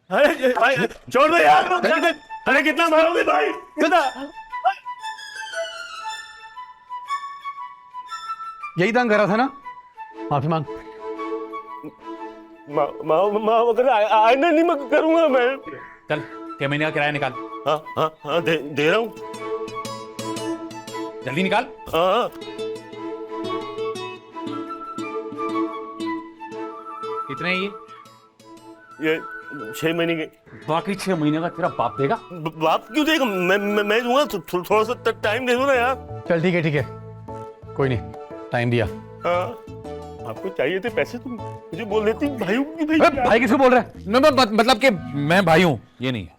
अरे भाई छोड़ दो यार, अरे कितना मारोगे भाई, कितना। यही तंग करा था ना, माफी मांग। माँ अगर आईना नहीं मैं करूंगा मैं। चल 6 महीने का किराया निकाल। हाँ हाँ हाँ दे रहा हूँ। जल्दी निकाल। हाँ कितने हैं ये 6 महीने के। बाकी 6 महीने का तेरा बाप देगा। बाप क्यों देगा, मैं दूंगा। थोड़ा सा टाइम दे दो ना यार। चल ठीक है, कोई नहीं, टाइम दिया। हाँ आपको चाहिए थे पैसे, तुम मुझे बोल देती भाई की भाई। भाई किसको बोल रहा है? मतलब कि मैं भाई हूं, ये नहीं है।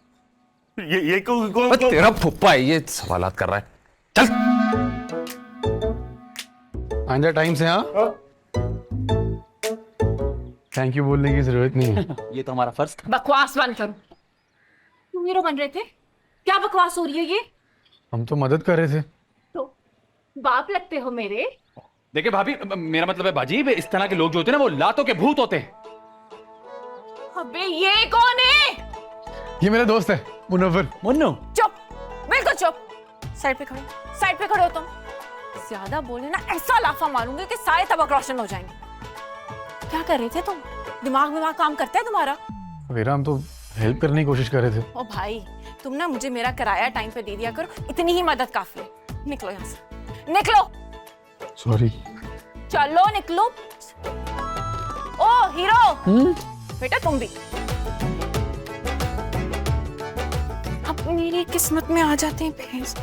ये कौन तेरा फुप्पा है, ये सवालात कर रहा है। चल आइंदा टाइम से। हाँ थैंक यू बोलने की जरूरत नहीं है। ये तो हमारा फर्ज था। बकवास बंद करो। तुम हीरो बन रहे थे, क्या बकवास हो रही है ये? हम तो मदद कर रहे थे। तो बाप लगते हो मेरे। देखिए भाभी, मेरा मतलब है बाजी, इस तरह के लोग जो होते हैं ना वो लातों के भूत होते हैं। अबे ये कौन है? ये मेरा दोस्त है मुनव्वर। मुन्नू चुप, बिल्कुल चुप। साइड पे खड़े हो तुम। ज्यादा बोले ना ऐसा लाफा मारूंगी कि सारे तबक रोशन हो जाएंगे। क्या कर रहे थे तुम? दिमाग काम करता है तुम्हारा? वेरा हम तो हेल्प करने की कोशिश कर रहे थे। ओ भाई तुम ना मुझे मेरा किराया टाइम पे दे दिया करो, इतनी ही मदद काफी है। निकलो यहाँ से, निकलो। सॉरी। चलो निकलो। ओ हीरो बेटा तुम भी अब मेरी किस्मत में आ जाते हैं भैंस।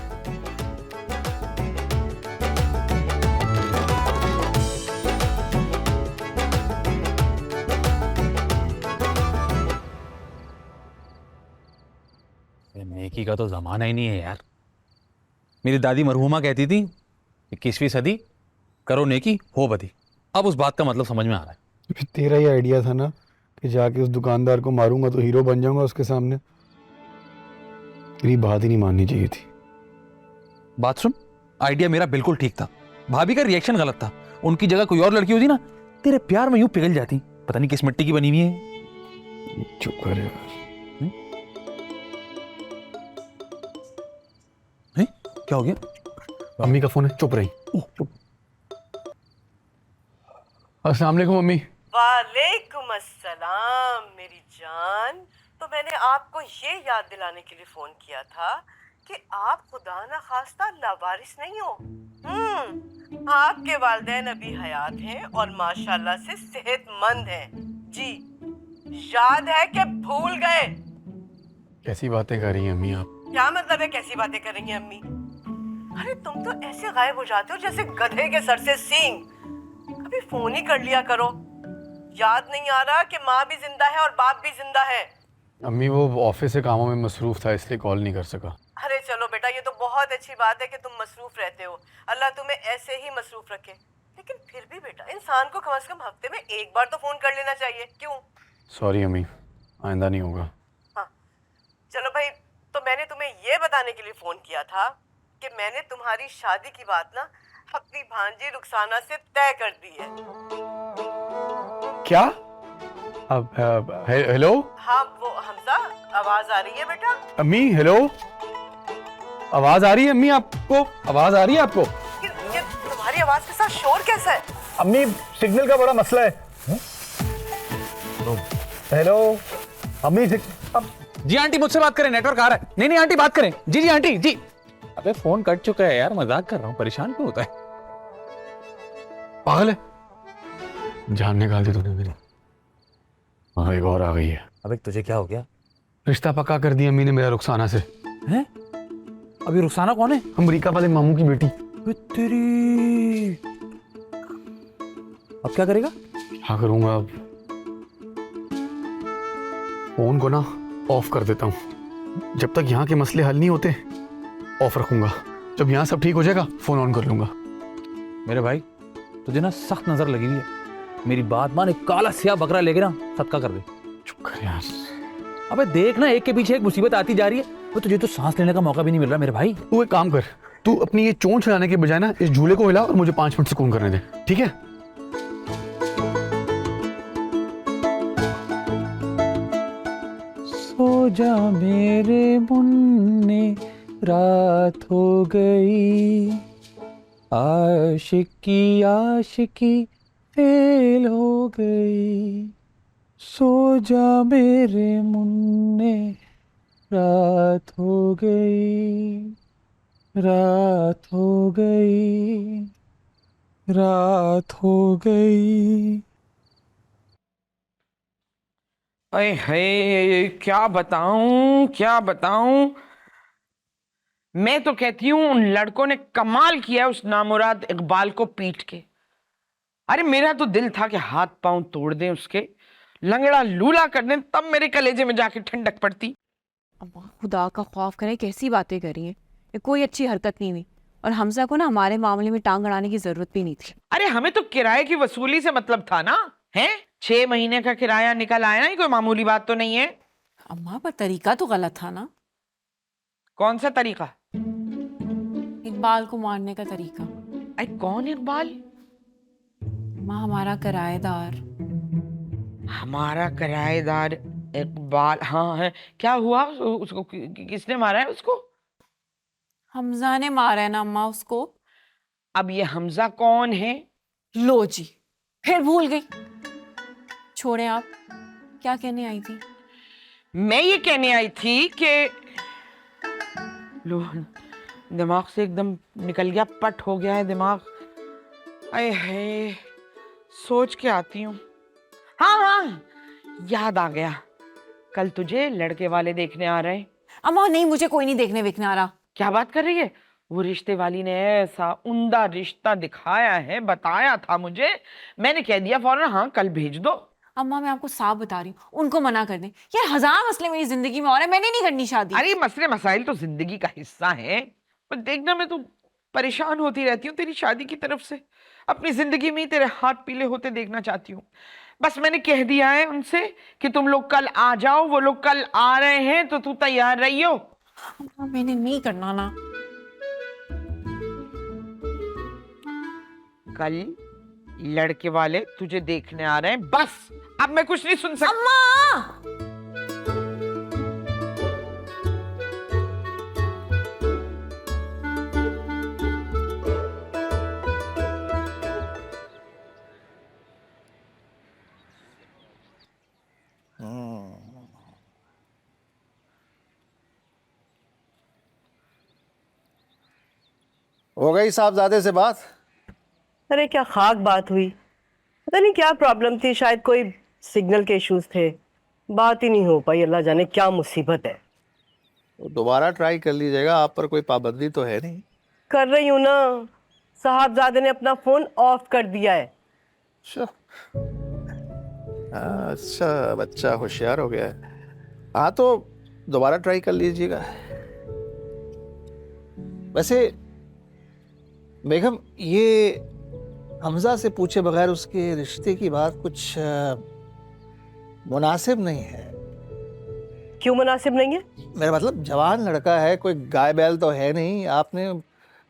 नेकी का तो जमाना ही नहीं है यार। मेरी दादी मरहुमा कहती थी 21वीं सदी करो नेकी हो बदी। अब उस बात का मतलब समझ में आ रहा है। तेरा ही आइडिया था ना कि जाके उस दुकानदार को मारूंगा तो हीरो बन जाऊंगा उसके सामने। तेरी बात ही नहीं माननी चाहिए थी। बात सुन, आइडिया मेरा बिल्कुल ठीक था, भाभी का रिएक्शन गलत था। उनकी जगह कोई और लड़की होती ना, तेरे प्यार में यूं पिघल जाती। पता नहीं किस मिट्टी की बनी हुई है। चुप कर यार। क्या हो गया? अम्मी का फोन है, चुप रही। चुप। अस्सलाम वालेकुम अम्मी। वालेकुम अस्सलाम मेरी जान। तो मैंने आपको ये याद दिलाने के लिए फोन किया था कि आप खुदा ना खास्ता लावारिस नहीं हो। आपके वालिदैन अभी हयात हैं और माशाल्लाह से सेहतमंद हैं। जी याद है कि भूल गए? कैसी बातें कर रही हैं अम्मी आप? क्या मतलब है कैसी बातें कर रही हैं अम्मी? अरे तुम तो ऐसे गायब हो जाते हो जैसे गधे के सर से सींग। कभी फोन ही कर लिया करो। याद नहीं आ रहा कि माँ भी जिंदा है और बाप भी जिंदा है? अम्मी वो ऑफिस से कामों में मसरूफ था इसलिए कॉल नहीं कर सका। अरे चलो बेटा, ये तो बहुत अच्छी बात है कि तुम मसरूफ रहते हो। अल्लाह तुम्हें ऐसे ही मसरूफ रखे। लेकिन फिर भी बेटा, इंसान को कम से कम हफ्ते में एक बार तो फोन कर लेना चाहिए। क्यों? सॉरी अम्मी, आइंदा नहीं होगा। हाँ चलो भाई, तो मैंने तुम्हें ये बताने के लिए फोन किया था कि मैंने तुम्हारी शादी की बात ना अपनी भांजी रुखसाना से तय कर दी है। क्या? अब हेलो हाँ वो हमजा, आवाज आ रही है बेटा? अम्मी, हेलो, आवाज आ रही है अम्मी आपको? आवाज आ रही है आपको? ये तुम्हारी आवाज के साथ शोर कैसा है? अम्मी सिग्नल का बड़ा मसला है। हेलो अम्मी जी आंटी मुझसे बात करें, नेटवर्क आ रहा है। नहीं आंटी बात करें। जी जी आंटी जी। अबे फोन कट चुका है यार, मजाक कर रहा हूँ, परेशान क्यों होता है? पागल है, जान निकाल दी तूने मेरी। हाँ एक और आ गई है। अबे तुझे क्या हो गया? रिश्ता पक्का कर दिया अम्मी ने मेरा रुखसाना से। हैं? अभी रुखसाना कौन है? अमरीका वाले मामू की बेटी। तेरी अब क्या करेगा? क्या करूंगा अब? फोन को ना ऑफ कर देता हूँ। जब तक यहाँ के मसले हल नहीं होते ऑफ रखूंगा। जब यहाँ सब ठीक हो जाएगा फोन ऑन कर लूंगा। मेरे भाई तुझे ना सख्त नजर लगी हुई है। मेरी बात मान, एक काला सिया बकरा लेके ना सदका कर दे। चुप कर यार। अबे देख ना, एक के पीछे एक मुसीबत आती जा रही है। वो तुझे तो सांस लेने का मौका भी नहीं मिल रहा मेरे भाई। तू एक काम कर, तू अपनी ये चोंच हिलाने के बजाय ना इस झूले को हिला और मुझे 5 मिनट सुकून करने दे, ठीक है? जा मेरे मुन्ने रात हो गई, आशिकी फेल हो गई, सो जा मेरे मुन्ने रात हो गई, रात हो गई, रात हो गई। अरे हे, क्या बताऊं। मैं तो कहती हूँ उन लड़कों ने कमाल किया है उस नामुराद इकबाल को पीट के। अरे मेरा तो दिल था कि हाथ पांव तोड़ दें उसके, लंगड़ा लूला कर दें, तब मेरे कलेजे में जाके ठंडक पड़ती। अम्मा खुदा का खौफ करे, कैसी बातें करी हैं। ये कोई अच्छी हरकत नहीं हुई, और हमजा को ना हमारे मामले में टांग अड़ाने की जरूरत भी नहीं थी। अरे हमें तो किराए की वसूली से मतलब था ना, है 6 महीने का किराया निकल आया ना, ये कोई मामूली बात तो नहीं है। अम्मा पर तरीका तो गलत था ना, कौन सा तरीका? इकबाल को मारने का तरीका। अरे कौन इकबाल? माँ हमारा किराएदार। हमारा किराएदार इकबाल? हाँ है, क्या हुआ उसको? किसने मारा है उसको? हमजा ने मारा है ना अम्मा उसको। अब ये हमजा कौन है? लो जी, फिर भूल गई। छोड़े, आप क्या कहने आई थी? मैं ये कहने आई थी कि लो, दिमाग से एकदम निकल गया, पट हो गया है दिमाग। अरे है, सोच के आती हूँ। हाँ, याद आ गया, कल तुझे लड़के वाले देखने आ रहे हैं। अम्मा नहीं, मुझे कोई नहीं देखने वेखने आ रहा। क्या बात कर रही है? वो रिश्ते वाली ने ऐसा उम्दा रिश्ता दिखाया है, बताया था मुझे, मैंने कह दिया फौरन हाँ कल भेज दो। अम्मा मैं आपको साफ बता रही हूँ, उनको मना कर दें। यार 1000 मसले मेरी जिंदगी में और है, मैंने नहीं करनी शादी। अरे मसले मसाइल तो जिंदगी का हिस्सा है, पर देखना मैं तो परेशान होती रहती हूँ तेरी शादी की तरफ से। अपनी जिंदगी में ही तेरे हाथ पीले होते देखना चाहती हूँ। बस मैंने कह दिया है उनसे कि तुम लोग कल आ जाओ, वो लोग कल आ रहे हैं, तो तू तैयार रहियो। अम्मा मैंने नहीं करना ना। कल लड़के वाले तुझे देखने आ रहे हैं, बस अब मैं कुछ नहीं सुन सकता। अम्मा हो गई साहबजादे से बात? अरे क्या खाक बात हुई, पता नहीं क्या प्रॉब्लम थी, शायद कोई सिग्नल के इश्यूज थे, बात ही नहीं हो पाई। अल्लाह जाने क्या मुसीबत है। तो दोबारा ट्राई कर लीजिएगा, आप पर कोई पाबंदी तो है नहीं। कर रही हूँ ना, साहबजादे ने अपना फोन ऑफ कर दिया है। अच्छा, अच्छा बच्चा होशियार हो गया है। हाँ तो दोबारा ट्राई कर लीजिएगा। वैसे बेगम, ये हमजा से पूछे बगैर उसके रिश्ते की बात कुछ मुनासिब नहीं है। क्यों मुनासिब नहीं है? मेरा मतलब जवान लड़का है, कोई गाय बैल तो है नहीं। आपने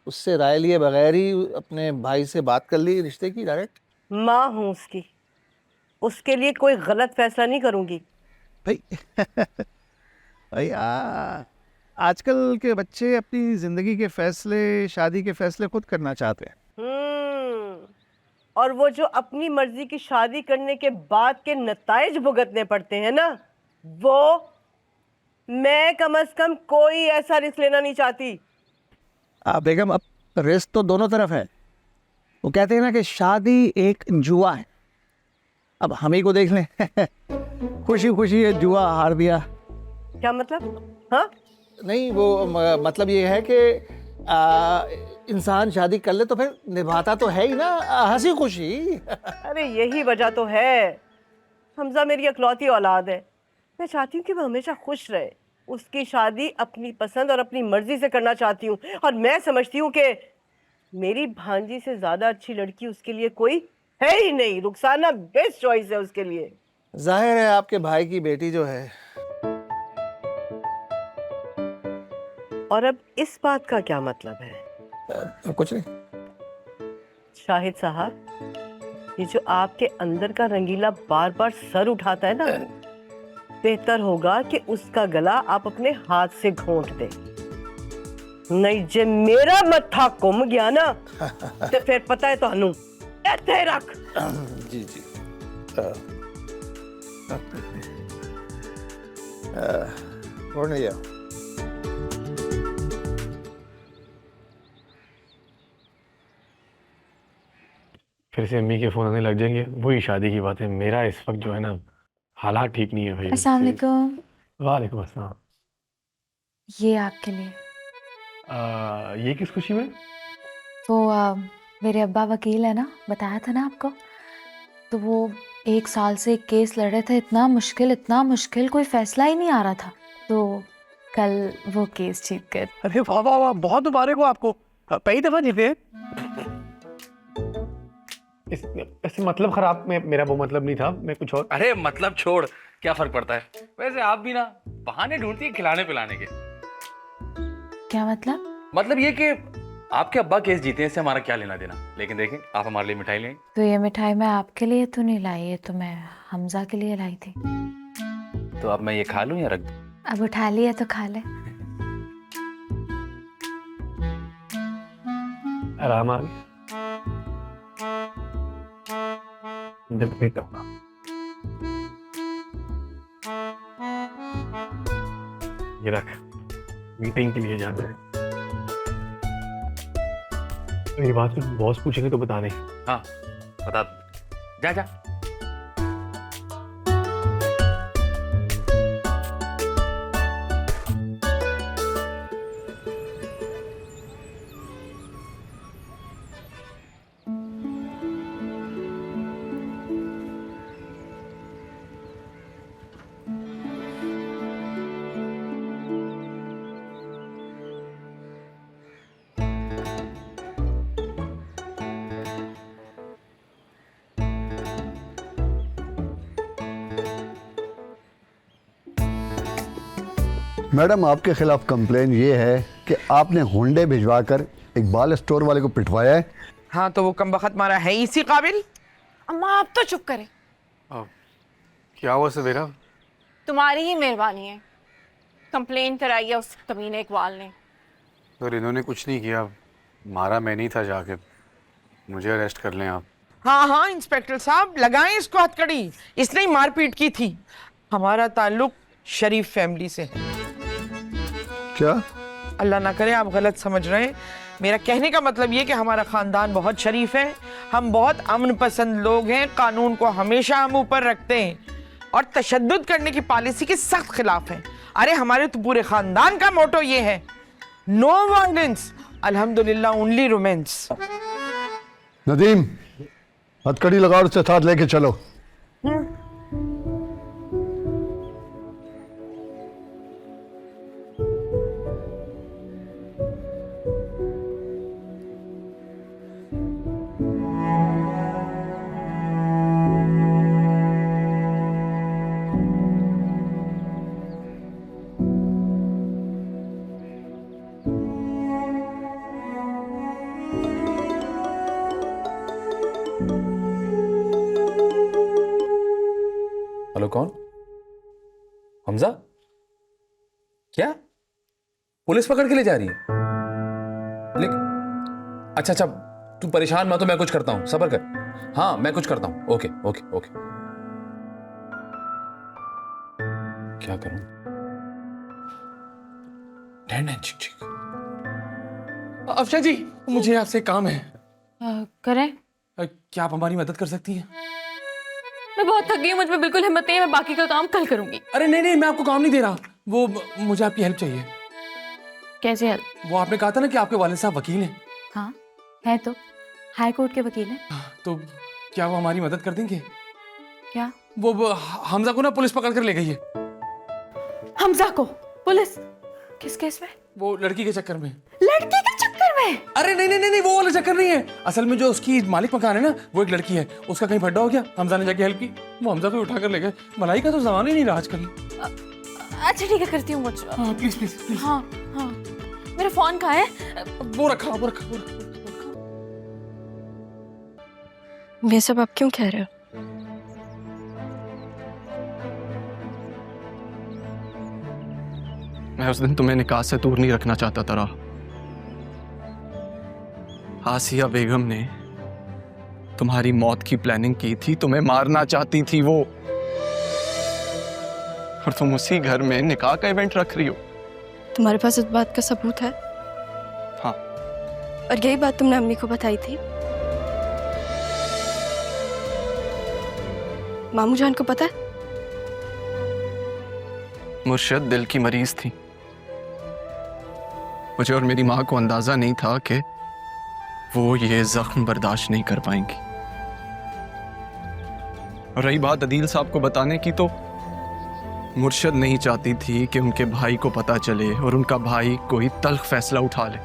उससे राय लिए बगैर ही अपने भाई से बात कर ली रिश्ते की डायरेक्ट? माँ हूँ उसकी, उसके लिए कोई गलत फैसला नहीं करूंगी। भाई भाई आजकल के बच्चे अपनी जिंदगी के फैसले, शादी के फैसले खुद करना चाहते हैं। और वो जो अपनी मर्जी की शादी करने के बाद के नताइज भुगतने पड़ते हैं ना, वो मैं कम से कम कोई ऐसा रिस्क लेना नहीं चाहती। बेगम, अब रिस्क तो दोनों तरफ है। वो कहते हैं ना कि शादी एक जुआ है। अब हम ही को देख लें खुशी खुशी ये जुआ हार दिया। क्या मतलब? हाँ नहीं, वो मतलब ये है कि इंसान शादी कर ले तो फिर निभाता तो है ही ना, हंसी खुशी। अरे यही वजह तो है। हमजा मेरी इकलौती औलाद है, मैं चाहती हूँ कि वो हमेशा खुश रहे। उसकी शादी अपनी पसंद और अपनी मर्जी से करना चाहती हूँ, और मैं समझती हूँ कि मेरी भांजी से ज़्यादा अच्छी लड़की उसके लिए कोई है ही नहीं। रुखसाना बेस्ट चॉइस है उसके लिए। जाहिर है आपके भाई की बेटी जो है। और अब इस बात का क्या मतलब है? कुछ नहीं। शाहिद साहब, ये जो आपके अंदर का रंगीला बार बार सर उठाता है ना, बेहतर होगा कि उसका गला आप अपने हाथ से घोंट दें, नहीं जे मेरा मत्था घुम गया ना तो फिर पता है ਤੁਹਾਨੂੰ ਇੱਥੇ रख। जी जी और नहीं जाओ। फिर से अम्मी के फ़ोन आने लग जाएंगे, वही शादी की बात है। मेरा इस वक्त जो है ना हालात ठीक नहीं है भाई। अस्सलाम वालेकुम। वालेकुम अस्सलाम। ये आपके लिए। ये किस खुशी में? वो मेरे अब्बा वकील है ना, बताया था ना आपको। तो वो 1 साल से एक केस लड़ रहे थे, इतना मुश्किल कोई फैसला ही नहीं आ रहा था। तो कल वो केस जीत गए। अरे वाह वाह वाह, बहुत मुबारक हो आपको, पहली दफा जीते। ऐसे मतलब खराब में मेरा वो मतलब नहीं था, मैं कुछ और। अरे मतलब छोड़, क्या फर्क पड़ता है। वैसे आप भी ना बहाने ढूंढती है खिलाने पिलाने के। क्या मतलब? मतलब ये कि आपके अब्बा केस जीते हैं, इससे हमारा क्या लेना देना। लेकिन देखें, आप हमारे लिए मिठाई लें। तो ये मिठाई मैं आपके लिए तो नहीं लाई, ये तो मैं हमजा के लिए लाई थी। तो अब मैं ये खा लूं या रख दूं? अब उठा लिया तो खा ले। आराम आ गया। जब भी करना। ये रख, मीटिंग के लिए जाना है। ये बात बॉस पूछेंगे तो बता दें। हाँ बता, जा जा। मैडम, आपके खिलाफ कंप्लेन ये है कि आपने होंडे भिजवाकर इकबाल स्टोर वाले को पिटवाया है। हाँ तो वो कमबख्त मारा है इसी काबिल। अम्मा आप तो चुप करें, क्या हुआ सवेरा? तुम्हारी ही मेहरबानी है। कंप्लेन कराई है उस कमीने इकबाल ने। सर इन्होंने कुछ नहीं किया, मारा मैं नहीं था, जाके मुझे अरेस्ट कर लें आप। हाँ हाँ इंस्पेक्टर साहब, लगाएं इसको हथकड़ी, इसने ही मारपीट की थी। हमारा ताल्लुक शरीफ फैमिली से है। क्या? अल्लाह ना करे आप गलत समझ रहे हैं। मेरा कहने का मतलब ये कि हमारा खानदान बहुत शरीफ है, हम बहुत अमन पसंद लोग हैं, कानून को हमेशा हम ऊपर रखते हैं और तशद्दुद करने की पॉलिसी के सख्त खिलाफ हैं। अरे हमारे तो पूरे खानदान का मोटो ये है, नो वायलेंस, अल्हम्दुलिल्लाह ओनली रोमांस। नदीम, हथकड़ी लगाओ, उससे साथ लेके चलो। हेलो, कौन? हमजा? क्या पुलिस पकड़ के ले जा रही है? लेकिन अच्छा अच्छा, तू परेशान मत हो, मैं कुछ करता हूं, सब्र कर। हाँ मैं कुछ करता हूं। Okay okay okay. क्या करूं? चिक चिक। अफशा जी, मुझे आपसे काम है। करें? क्या आप हमारी मदद कर सकती हैं? मैं बहुत थक गई हूँ, मुझ में बिल्कुल हिम्मत नहीं है। मैं बाकी का काम कल करूंगी। अरे नहीं नहीं, मैं आपको काम नहीं दे रहा, वो मुझे आपकी हेल्प चाहिए। कैसे हेल्प? वो आपने कहा था ना कि आपके वालिद साहब वकील हैं। हाँ है, तो हाई कोर्ट के वकील हैं। तो क्या वो हमारी मदद कर देंगे? क्या? वो हमजा को ना पुलिस पकड़ कर ले गई है। हमजा को पुलिस? किस केस में? वो लड़की के चक्कर में। लड़की के चक्कर में? अरे नहीं नहीं नहीं, वो वाला चक्कर नहीं है। असल में जो उसकी मालिक मकान है ना, वो एक लड़की है, उसका कहीं फड्डा हो गया, हमजा ने जाके हेल्प की, वो हमजा को उठा कर ले गए। मलाई का तो जमाना ही नहीं रहा आजकल। अच्छा ठीक है, करती हूँ मुझ। Please please please. हाँ हाँ, मेरा फोन कहाँ है? वो रखा वो रखा वो रखा। ये सब आप क्यों कह रहे हो? मैं उस दिन तुम्हें निकाह से दूर नहीं रखना चाहता था राह। आसिया बेगम ने तुम्हारी मौत की प्लानिंग की थी, तुम्हें मारना चाहती थी वो, और तुम उसी घर में निकाह का इवेंट रख रही हो। तुम्हारे पास इस बात का सबूत है? हाँ। और यही बात तुमने अम्मी को बताई थी? मामू जान को पता है? मुर्शद दिल की मरीज थी। मुझे और मेरी माँ को अंदाजा नहीं था कि वो ये जख्म बर्दाश्त नहीं कर पाएंगी। और रही बात अदील साहब को बताने की, तो मुर्शद नहीं चाहती थी कि उनके भाई को पता चले और उनका भाई कोई तल्ख फैसला उठा ले।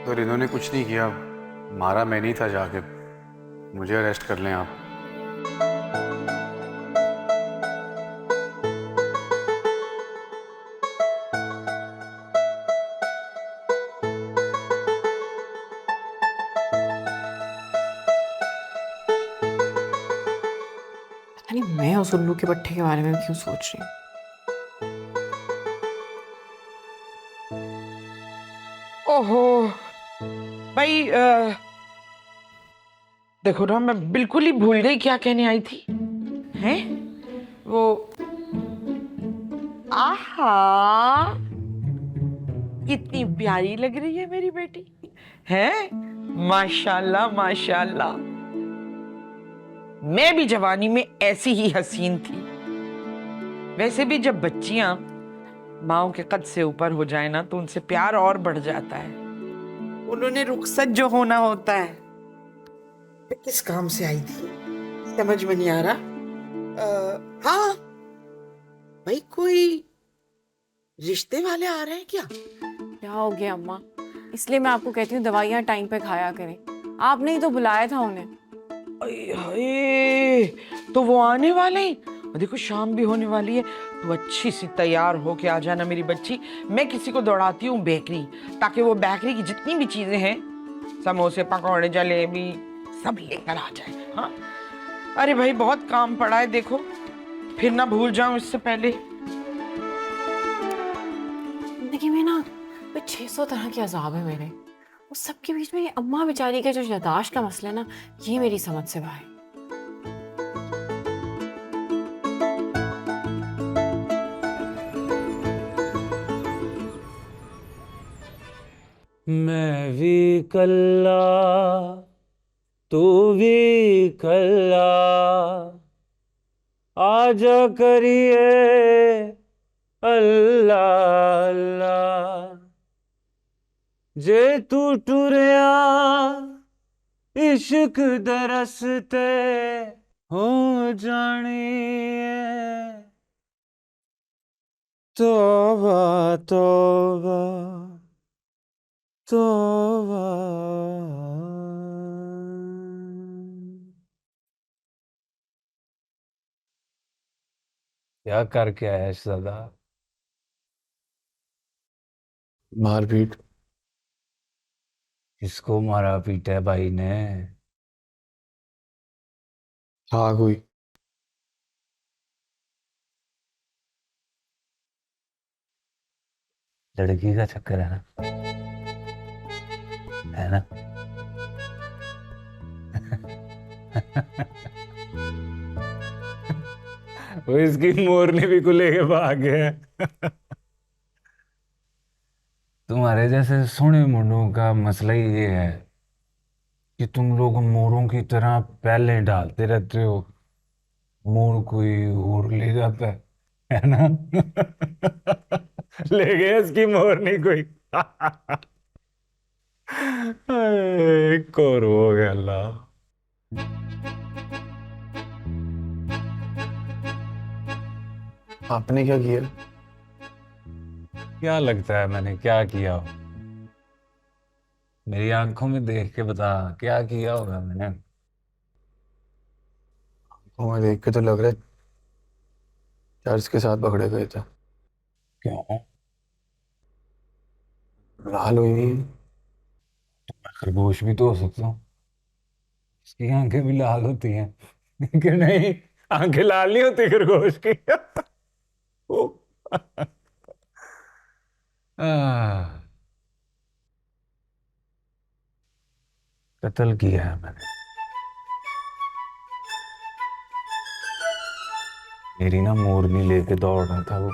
तो इन्होंने कुछ नहीं किया, मारा मैं नहीं था, जाके मुझे अरेस्ट कर लें आप। अरे मैं उस उल्लू के पट्टे के बारे में क्यों सोच रही हूँ? ओहो भाई, देखो ना, मैं बिल्कुल ही भूल गई क्या कहने आई थी। हैं वो, आहा कितनी प्यारी लग रही है मेरी बेटी, हैं? माशाल्लाह माशाल्लाह। मैं भी जवानी में ऐसी ही हसीन थी। वैसे भी जब बच्चियां माओ के कद से ऊपर हो जाए ना, तो उनसे प्यार और बढ़ जाता है। उन्होंने रुखसत जो होना होता है। मैं किस काम से आई थी समझ में नहीं आ रहा। हाँ भाई, कोई रिश्ते वाले आ रहे हैं क्या? क्या हो गया अम्मा? इसलिए मैं आपको कहती हूँ दवाइयाँ टाइम पे खाया करें। आपने ही तो बुलाया था उन्हें। अये, तो वो आने वाले हैं। देखो शाम भी होने वाली है, तो अच्छी सी तैयार हो के आ जाना मेरी बच्ची। मैं किसी को दौड़ाती हूँ बेकरी, ताकि वो बेकरी की जितनी भी चीजें हैं, समोसे पकौड़े जलेबी, सब लेकर आ जाए। हाँ अरे भाई, बहुत काम पड़ा है, देखो फिर ना भूल जाऊं इससे पहले। जिंदगी में ना 600 तरह के अजाब है मेरे। उस सब के बीच में ये अम्मा बेचारी का जो यादाश्त का मसला है ना, ये मेरी समझ से बाहर है। मैं भी कल्ला तू भी कल्ला, आजा करिए अल्लाह अल्लाह, जे तू टुरिया इश्क दरसते हो जानिए, तौबा तौबा तौबा। क्या करके आया सदा? मारपीट। किसको मारा पीटा है भाई ने? हाँ कोई। लड़की का चक्कर है ना, है ना? वो इसकी मोरनी भी को लेके भाग गया। तुम्हारे जैसे सोने मुंडों का मसला ही ये है कि तुम लोग मोरों की तरह पहले डालते रहते हो, मोर कोई और ले जाता है ना? ले गया इसकी मोरनी कोई। एक और हो गया अल्लाह। आपने क्या किया? क्या लगता है मैंने क्या किया? मेरी आंखों में देख के बता, क्या किया होगा मैंने? आंखों में देख के तो लग रहा है चर्च के साथ पकड़े गए थे। क्यों? लाल हुई, तो मैं खरगोश भी तो हो सकता हूँ। इसकी आंखें भी लाल होती हैं कि नहीं? आंखें लाल नहीं होती खरगोश की। कत्ल किया है मैंने। मेरी ना मोरनी लेके दौड़ रहा था वो,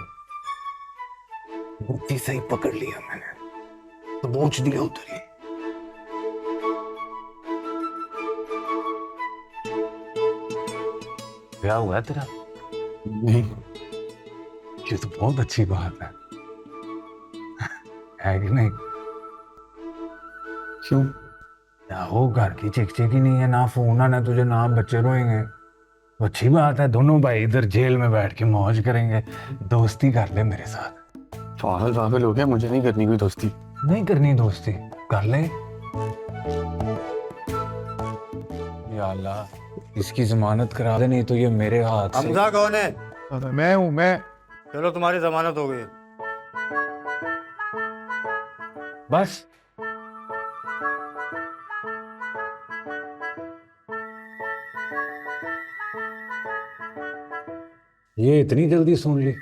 बुद्धि से ही पकड़ लिया मैंने, तो पूछ दिया उधर ही। ब्याह हुआ है तेरा? नहीं। ये तो बहुत अच्छी बात है कि नहीं? क्यों? ना हो घर की चिक ही नहीं है, ना फोन आना तुझे, ना बच्चे रोएंगे, तो अच्छी बात है। दोनों भाई इधर जेल में बैठ के मौज करेंगे, दोस्ती कर ले मेरे साथ। पागल हो गया, मुझे नहीं करनी कोई दोस्ती। नहीं करनी दोस्ती, कर ले। या अल्लाह, इसकी जमानत करा दे, नहीं तो ये मेरे हाथ से। हमजा कौन है? मैं हूँ, मैं। चलो तुम्हारी जमानत हो गई। बस ये इतनी जल्दी सुन ली?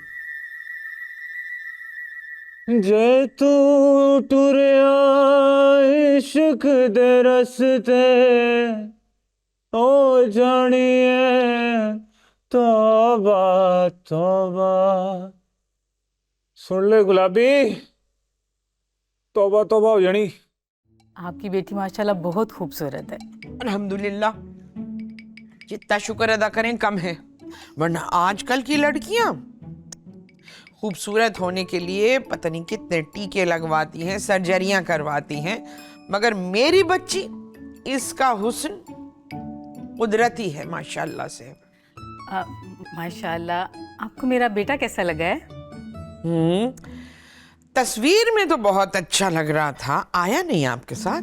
जे तू टुरिया इश्क दे रस्ते, ओ जानिए तौबा तौबा। सुन ले गुलाबी, तौबा तौबा हो जानी। आपकी बेटी माशाल्लाह बहुत खूबसूरत है। अल्हम्दुलिल्लाह, जितना शुक्र अदा करें कम है, वरना आजकल की लड़कियां खूबसूरत होने के लिए पता नहीं कितने टीके लगवाती हैं, सर्जरियां करवाती हैं, मगर मेरी बच्ची, इसका हुस्न कुदरती है माशाल्लाह से। माशाल्लाह। आपको मेरा बेटा कैसा लगा है? तस्वीर में तो बहुत अच्छा लग रहा था, आया नहीं आपके साथ?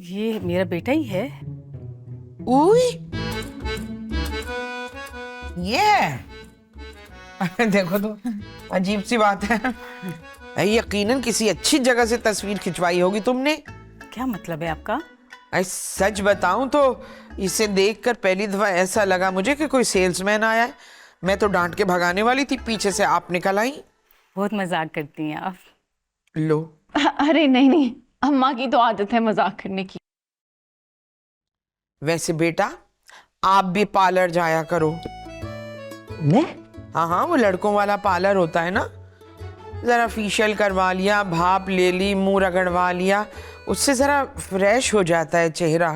ये मेरा बेटा ही है। उई, ये देखो तो अजीब सी बात है। यकीनन किसी अच्छी जगह से तस्वीर खिंचवाई होगी तुमने। क्या मतलब है आपका? सच बताऊं तो इसे देखकर पहली दफा ऐसा लगा मुझे कि कोई सेल्समैन आया है। मैं तो डांट के भगाने वाली थी, पीछे से आप निकल आई। बहुत मजाक करती हैं आप। लो। अरे नहीं नहीं, अम्मा की तो आदत है मजाक करने की। वैसे बेटा, आप भी पार्लर जाया करो। मैं? हाँ, वो लड़कों वाला पार्लर होता है ना, जरा फेशियल करवा लिया, भाप ले ली, मुंह रगड़वा लिया, उससे जरा फ्रेश हो जाता है चेहरा।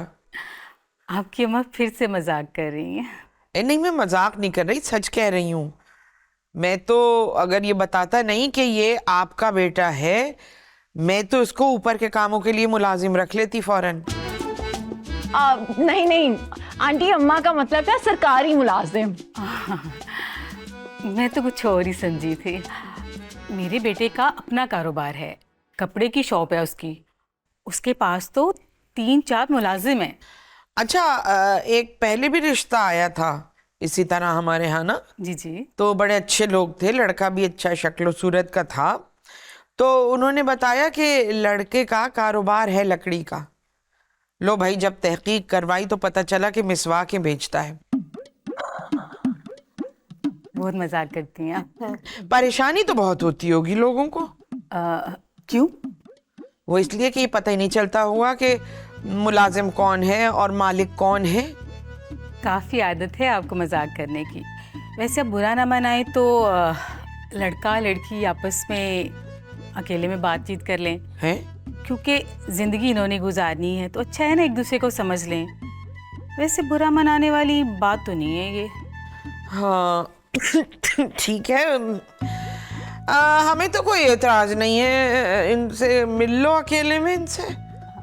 आपकी अम्मा फिर से मजाक कर रही हैं। नहीं, मैं मजाक नहीं कर रही, सच कह रही हूँ। मैं तो अगर ये बताता नहीं कि ये आपका बेटा है, मैं तो इसको ऊपर के कामों के लिए मुलाजिम रख लेती फौरन। नहीं नहीं आंटी, अम्मा का मतलब है सरकारी मुलाजिम। मैं तो कुछ और ही समझी थी। मेरे बेटे का अपना कारोबार है, कपड़े की शॉप है उसकी। उसके पास तो 3-4 मुलाजिम हैं। अच्छा, एक पहले भी रिश्ता आया था इसी तरह हमारे यहाँ ना। जी जी। तो बड़े अच्छे लोग थे, लड़का भी अच्छा शक्ल सूरत का था। तो उन्होंने बताया कि लड़के का कारोबार है लकड़ी का। लो भाई, जब तहकीक करवाई तो पता चला कि मिसवाकें बेचता है। बहुत मजाक करती हैं आप। परेशानी तो बहुत होती होगी लोगों को। क्यों? वो इसलिए कि पता ही नहीं चलता हुआ कि मुलाजिम कौन है और मालिक कौन है। काफ़ी आदत है आपको मजाक करने की। वैसे अब बुरा ना मनाए तो लड़का लड़की आपस में अकेले में बातचीत कर लें। हैं? क्योंकि ज़िंदगी इन्होंने गुजारनी है तो अच्छा है ना, एक दूसरे को समझ लें। वैसे बुरा मनाने वाली बात तो नहीं है ये। हाँ ठीक है, हमें तो कोई एतराज नहीं है, इनसे मिल लो अकेले में, इनसे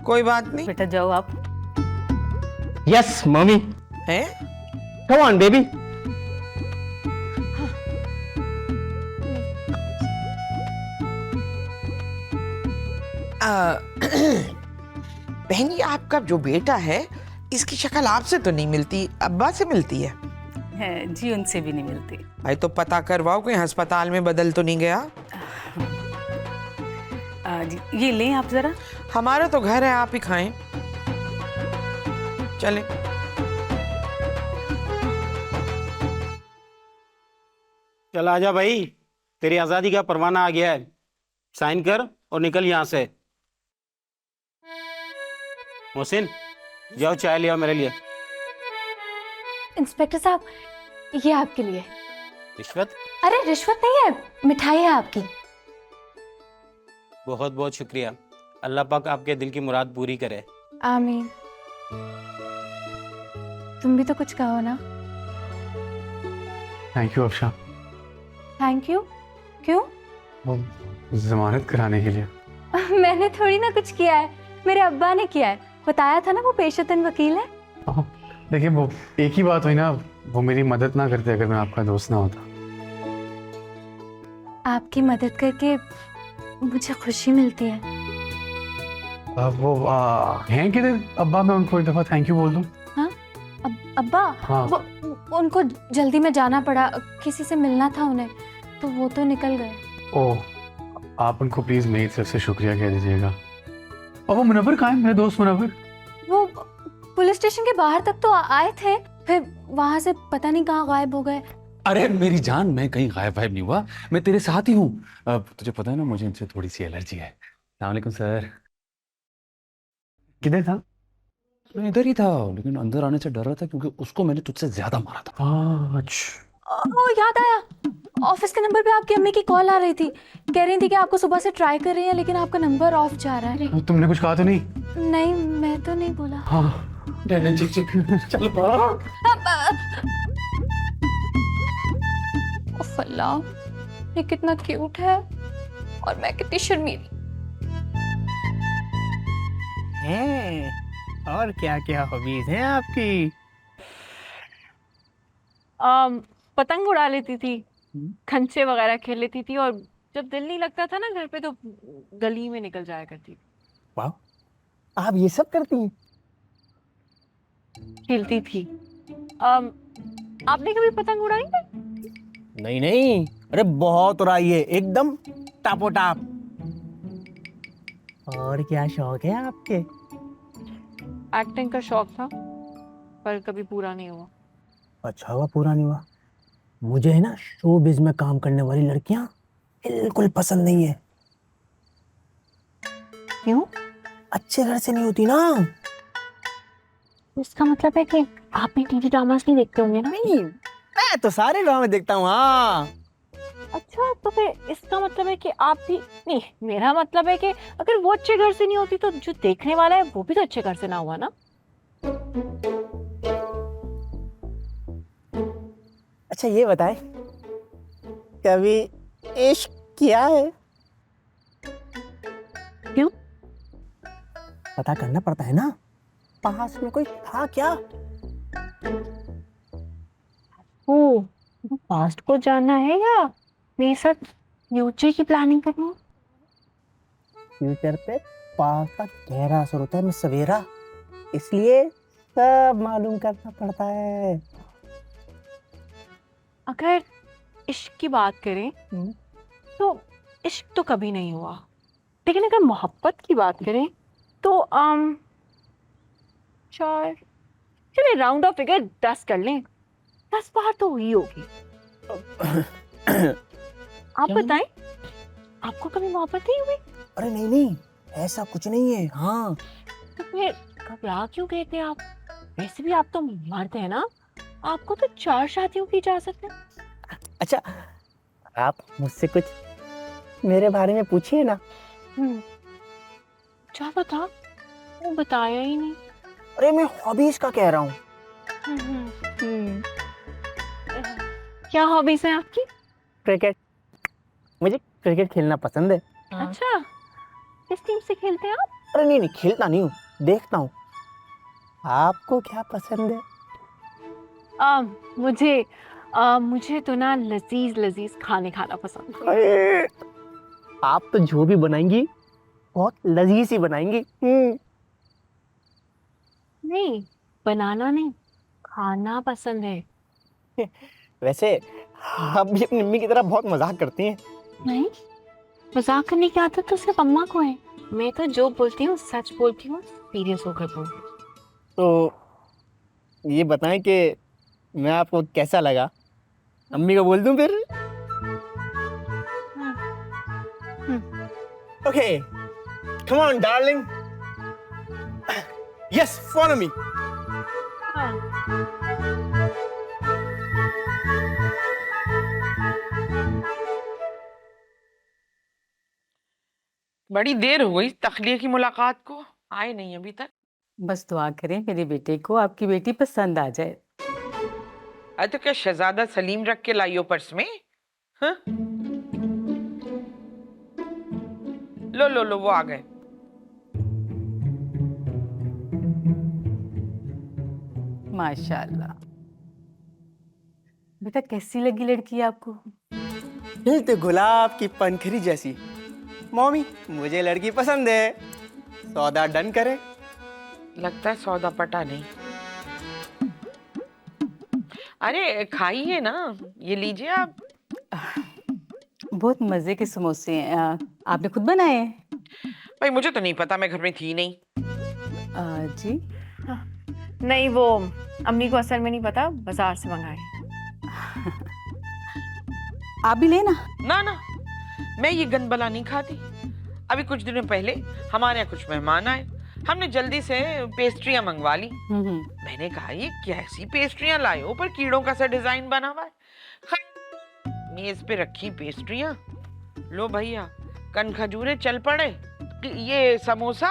कोई बात नहीं। बेटा जाओ आप। Yes mummy. हैं? Come on baby. बहन, ये आपका जो बेटा है, इसकी शक्ल आपसे तो नहीं मिलती, अब्बा से मिलती है। जी उनसे भी नहीं मिलते। भाई तो पता करवाओ कोई अस्पताल में बदल तो नहीं गया। जी ये लें आप जरा। हमारा तो घर है, आप ही खाएं। चले। चल आजा भाई, तेरी आज़ादी का परवाना आ गया है। साइन कर और निकल यहाँ से। मोहसिन जाओ चाय ले आओ मेरे लिए। इंस्पेक्टर साहब, ये आपके लिए। रिश्वत? अरे रिश्वत नहीं है, मिठाई है आपकी। बहुत बहुत शुक्रिया। अल्लाह पाक आपके दिल की मुराद पूरी करे। आमीन। तुम भी तो कुछ कहो ना। Thank you Afsha. Thank you? क्यों? वो जमानत कराने के लिए। मैंने थोड़ी ना कुछ किया है, मेरे अब्बा ने किया है। बताया था ना वो पेशेतन वकील है। देखिए वो एक ही बात हुई ना, वो मेरी मदद ना करते अगर मैं आपका दोस्त ना होता। आपकी मदद करके मुझे खुशी मिलती है। वो हैं किधर अब्बा? मैं उनको एक दफा थैंक यू बोल दूं। हाँ अब्बा? हाँ। वो उनको जल्दी में जाना पड़ा, किसी से मिलना था उन्हें, तो वो तो निकल गए। ओह, आप उनको प्लीज मेरी तरफ से शुक्रिया कह दीजिएगा। और वो मुनव्वर कहाँ है, मेरे दोस्त मुनव्वर? वो पुलिस स्टेशन के बाहर तक तो आए थे, फिर वहां से पता नहीं कहाँ गायब हो गए। अरे मेरी जान, मैं कहीं गायब नहीं हुआ, मैं तेरे साथ ही हूँ। अब तुझे पता है ना मुझे इनसे थोड़ी सी एलर्जी है। अस्सलाम वालेकुम सर। किधर था? मैं इधर ही था, लेकिन अंदर आने से डर रहा था क्योंकि उसको मैंने तुझसे ज्यादा मारा था। अच्छा। ओ याद आया, ऑफिस के नंबर पे आपकी अम्मी की कॉल आ रही थी। कह रही थी कि आपको सुबह से ट्राई कर रही हैं लेकिन आपका नंबर ऑफ जा रहा है। तुमने कुछ कहा तो नहीं? नहीं, मैं तो नहीं बोला। हाँ चल अल्लाह, ये कितना क्यूट है और मैं कितनी शर्मीली। हैं और क्या क्या हॉबीज हैं आपकी? पतंग उड़ा लेती थी, खंचे वगैरह खेल लेती थी, और जब दिल नहीं लगता था ना घर पे तो गली में निकल जाया करती थी। वाह, आप ये सब करती हैं? खेलती थी। आपने कभी पतंग उड़ाई है? नहीं नहीं, अरे बहुत उड़ाई है, एकदम टापो टाप। और क्या शौक है आपके? एक्टिंग का शौक था पर कभी पूरा नहीं हुआ। अच्छा हुआ पूरा नहीं हुआ। मुझे है ना शोबिज़ में काम करने वाली लड़कियां बिल्कुल पसंद नहीं है। क्यों? अच्छे घर से नहीं होती ना। इसका मतलब है कि आप भी टीवी ड्रामास नहीं देखते होंगे ना? नहीं, मैं तो सारे ड्रामे देखता हूँ। हाँ। अच्छा, तो फिर इसका मतलब है कि आप भी नहीं, मेरा मतलब है कि अगर वो अच्छे घर से नहीं होती तो जो देखने वाला है वो भी तो अच्छे घर से ना हुआ ना। अच्छा ये बताएं, कभी इश्क किया है? क्यों? पता करना पड़ता है ना, पास में कोई था क्या? ओ, पास्ट को जानना है या मेरे साथ फ्यूचर की प्लानिंग करनी है? फ्यूचर पे पास्ट का गहरा असर होता है मिस सवेरा, इसलिए सब मालूम करना पड़ता है। अगर इश्क की बात करें तो इश्क तो कभी नहीं हुआ, लेकिन अगर मोहब्बत की बात करें तो चलिए राउंड ऑफ फिगर 10 कर लें। 10 बार तो हुई होगी। आप बताएं, आपको कभी मोहब्बत नहीं हुई? अरे नहीं नहीं, ऐसा कुछ नहीं है। हाँ, तो फिर घबरा क्यों गए थे आप? वैसे भी आप तो मर्द हैं ना, आपको तो 4 शादियों की इजाजत है। अच्छा आप मुझसे कुछ मेरे बारे में पूछिए ना। क्या बता? वो बताया ही नहीं। अरे मैं हॉबीज का कह रहा हूँ। क्या हॉबीज हैं आपकी? क्रिकेट, मुझे क्रिकेट खेलना पसंद है। अच्छा, किस टीम से खेलते हैं आप? अरे नहीं नहीं, खेलता नहीं हूँ, देखता हूँ। आपको क्या पसंद है? मुझे तो ना लजीज लजीज खाने खाना पसंद है। अरे आप तो जो भी बनाएंगी बहुत लजीज ही बनाएंगी। नहीं, बनाना नहीं, खाना पसंद है। वैसे आप भी अपनी मम्मी की तरह बहुत मजाक करती हैं। नहीं, मजाक करने की आदत तो सिर्फ अम्मा को है। मैं तो जो बोलती हूँ सच बोलती हूँ, सीरियस होकर बोलती हूँ। तो ये बताएं कि मैं आपको कैसा लगा? अम्मी को बोल दूं फिर? Okay, come on darling, yes follow me. बड़ी देर हो गई तखलिए की मुलाकात को, आए नहीं अभी तक। बस दुआ करें मेरे बेटे को आपकी बेटी पसंद आ जाए। अरे तो क्या शहजादा सलीम रख के लाइयो पर्स में? हाँ? लो लो लो, वो आ गए। माशाल्लाह। बेटा कैसी लगी लड़की आपको? खिलते गुलाब की पंखरी जैसी। मम्मी मुझे लड़की पसंद है, सौदा डन करें? लगता है सौदा पटा नहीं। अरे खाइए ना, ये लीजिए आप। बहुत मजे के समोसे हैं। आपने खुद बनाए हैं? भाई मुझे तो नहीं पता, मैं घर में थी नहीं। जी नहीं, वो अम्मी को असल में नहीं पता, बाजार से मंगाए। आप भी लेना। ना ना, मैं ये गंदबला नहीं खाती। अभी कुछ दिनों पहले हमारे यहाँ कुछ मेहमान आए, हमने जल्दी से पेस्ट्रियां मंगवा ली। मैंने कहा ये कैसी पेस्ट्रियां लाए हो, पर कीड़ों का सा डिजाइन बना हुआ है। मेज पे रखी पेस्ट्रियां, लो भैया कन खजूरे चल पड़े कि ये समोसा,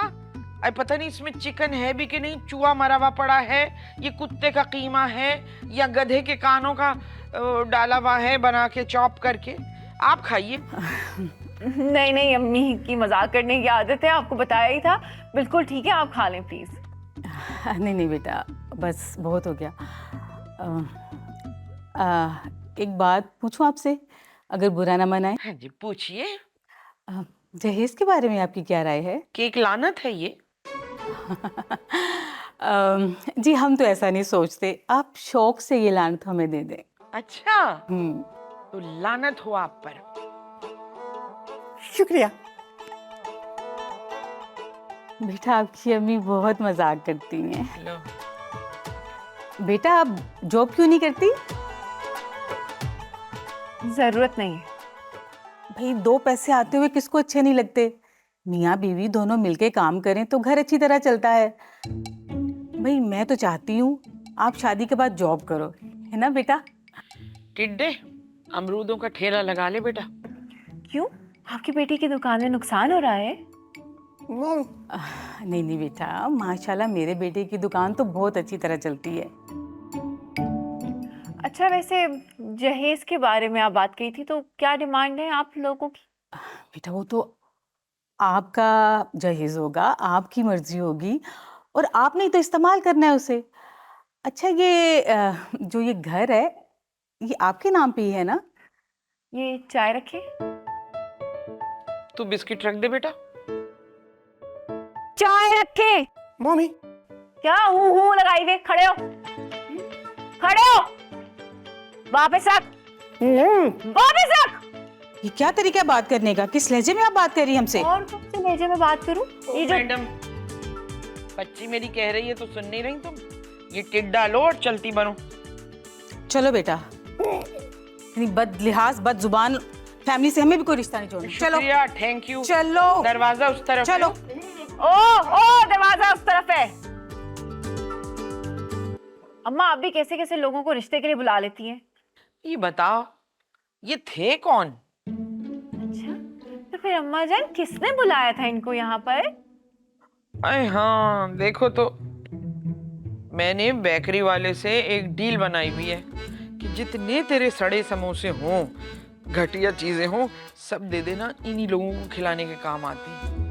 अरे पता नहीं इसमें चिकन है भी कि नहीं, चूहा मरा हुआ पड़ा है, ये कुत्ते का कीमा है या गधे के कानों का डाला हुआ है बना के चॉप करके। आप खाइए। नहीं नहीं, अम्मी की मजाक करने की आदत है, आपको बताया ही था। बिल्कुल ठीक है, आप खा लें प्लीज। नहीं नहीं बेटा, बस बहुत हो गया। एक बात पूछूं आपसे, अगर बुरा ना मनाए? हाँ जी पूछिए। जहेज के बारे में आपकी क्या राय है? कि एक लानत है ये। जी हम तो ऐसा नहीं सोचते, आप शौक से ये लानत हमें दे दें। अच्छा, तो लानत हो आप पर। शुक्रिया। बेटा आपकी अम्मी बहुत मजाक करती हैं। लो। बेटा आप जॉब क्यों नहीं करती? जरूरत नहीं है। भाई 2 पैसे आते हुए किसको अच्छे नहीं लगते? मियाँ बीवी दोनों मिलके काम करें तो घर अच्छी तरह चलता है। भाई मैं तो चाहती हूँ आप शादी के बाद जॉब करो, है ना बेटा? टिड्डे, अमरूदों का ठेला लगा ले बेटा। क्यों, आपकी बेटी की दुकान में नुकसान हो रहा है? नहीं नहीं बेटा, माशाल्लाह मेरे बेटे की दुकान तो बहुत अच्छी तरह चलती है। अच्छा, वैसे जहेज के बारे में आप बात की थी, तो क्या डिमांड है आप लोगों की? बेटा वो तो आपका जहेज होगा, आपकी मर्जी होगी, और आपने ही तो इस्तेमाल करना है उसे। अच्छा ये जो ये घर है ये आपके नाम पे ही है ना? ये चाय रखे। तू बिस्किट रख दे बेटा। चाय रखे। मम्मी क्या हूँ लगाई हुए? खड़े हो, खड़े हो, वापस रख, वापस रख। ये क्या तरीका है बात करने का? किस लहजे में आप बात कर रही हैं हमसे? और कौन से लहजे में बात करूं? ये जो मैडम, बच्ची मेरी कह रही है तो सुन नहीं रही तुम? ये टिड्डा लो और चलती बनो। चलो बेटा, इतनी बद लिहाज बद जुबान फैमिली से हमें भी कोई रिश्ता नहीं जोड़ना। चलो। शुक्रिया, थैंक यू। चलो। दरवाजा उस तरफ। चलो। ओ दरवाजा उस तरफ है। अम्मा आप भी कैसे कैसे लोगों को रिश्ते के लिए बुला लेती हैं? ये बताओ ये थे कौन? अच्छा, तो फिर अम्मा जान किसने बुलाया था इनको यहाँ पर? अरे हाँ देखो तो, मैंने बेकरी वाले से एक डील बनाई हुई है कि जितने तेरे सड़े समोसे हों, घटिया चीजें हों, सब दे देना, इन्हीं लोगों को खिलाने के काम आती है।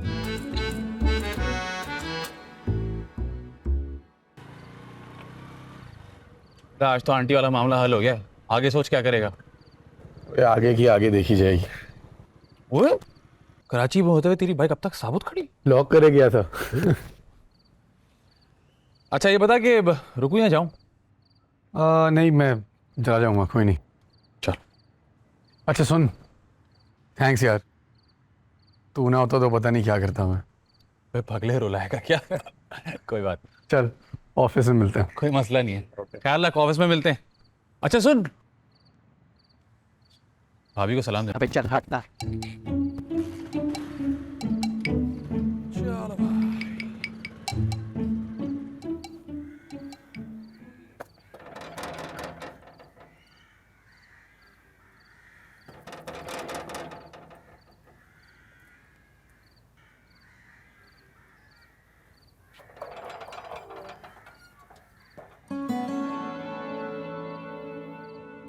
आज तो आंटी वाला मामला हल हो गया, आगे सोच क्या करेगा? आगे की आगे देखी जाएगी। वो कराची में होते हुए तेरी बाइक अब तक साबुत खड़ी? लॉक करे गया था। अच्छा ये बता कि रुकूं या जाऊं? नहीं, मैं चला जाऊंगा, कोई नहीं। चल। अच्छा सुन, थैंक्स यार, तू ना होता तो पता नहीं क्या करता मैं। बे पगले रुलाएगा क्या? कोई बात नहीं। चल ऑफिस में मिलते हैं। कोई मसला नहीं है, ख्याल रख, ऑफिस में मिलते हैं। अच्छा सुन, भाभी को सलाम दे। अबे चल हटना।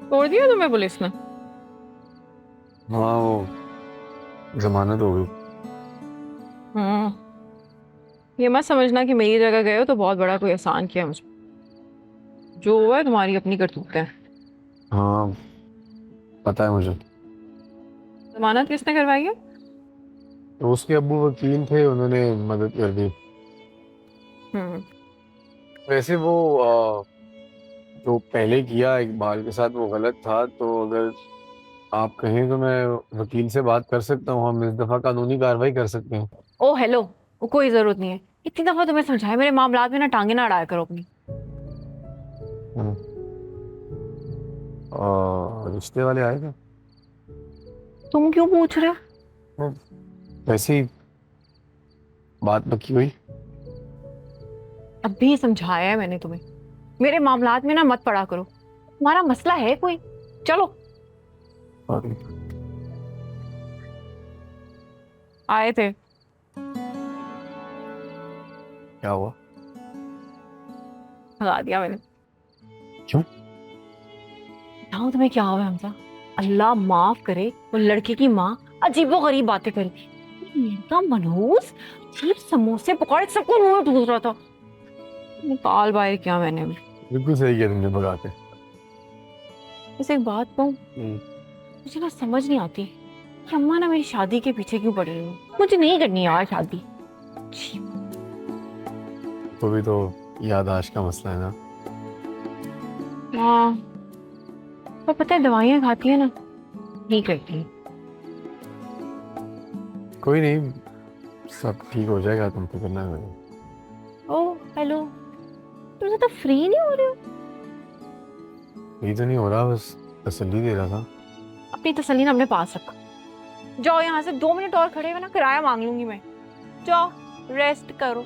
छोड़ दिया तुम्हें पुलिस ने? हाँ वो जमानत हो गई। ये मत समझना कि मेरी जगह गए हो तो बहुत बड़ा कोई एहसान किया मुझे। जो हुआ है तुम्हारी अपनी करतूतें हैं। हाँ पता है मुझे। जमानत किसने करवाई है? तो उसके अब्बू वकील थे, उन्होंने मदद कर दी। वैसे वो जो पहले किया इकबाल के साथ वो गलत था, तो अगर आप कहें तो मैं वकील से बात कर सकता हूँ, हम इस दफ़ा कानूनी कार्रवाई कर सकते हैं। ओ हेलो, वो कोई जरूरत नहीं है। इतनी दफा तुम्हें समझाया, मेरे मामलात में ना टांगे ना अड़ाया करो अपनी। रिश्ते वाले आए थे? तुम क्यों पूछ रहे हो? वैसे ही बात पक्की हुई। अभी समझाया है मैंने तुम्हें, मेरे मामलात में ना मत पड़ा करो। तुम्हारा मसला है कोई? चलो। आए थे। क्या हुआ? भगा दिया मैंने। क्यों? बताऊं तुम्हें क्या हुआ हमजा? अल्लाह माफ करे, वो लड़के की माँ अजीबो गरीब बातें करी थी। मेरा मनहूस अजीब समोसे पकौड़े सबको मुंह में ठूस रहा था। निकाल बाहर किया मैंने भी। बिल्कुल सही किया तुमने भगा के। वैसे एक बात कहूं, मुझे ना समझ नहीं आती कि अम्मा ना मेरी शादी के पीछे क्यों पड़ी है। मुझे नहीं करनी यार शादी। तो भी तो याददाश्त का मसला है ना। हाँ, पर पता है दवाइयाँ खाती है ना, ठीक रहती है। कोई नहीं, सब ठीक हो जाएगा, तुम फिक्र ना करो। ओ हेलो, तुम तो फ्री नहीं हो रहे हो? ये तो नहीं हो रहा, बस तसल्ली दे रहा था। अपनी तसल्ली ना अपने पास रखो। जाओ यहाँ से, 2 मिनट और खड़े हुए ना किराया मांग लूंगी मैं। जाओ रेस्ट करो।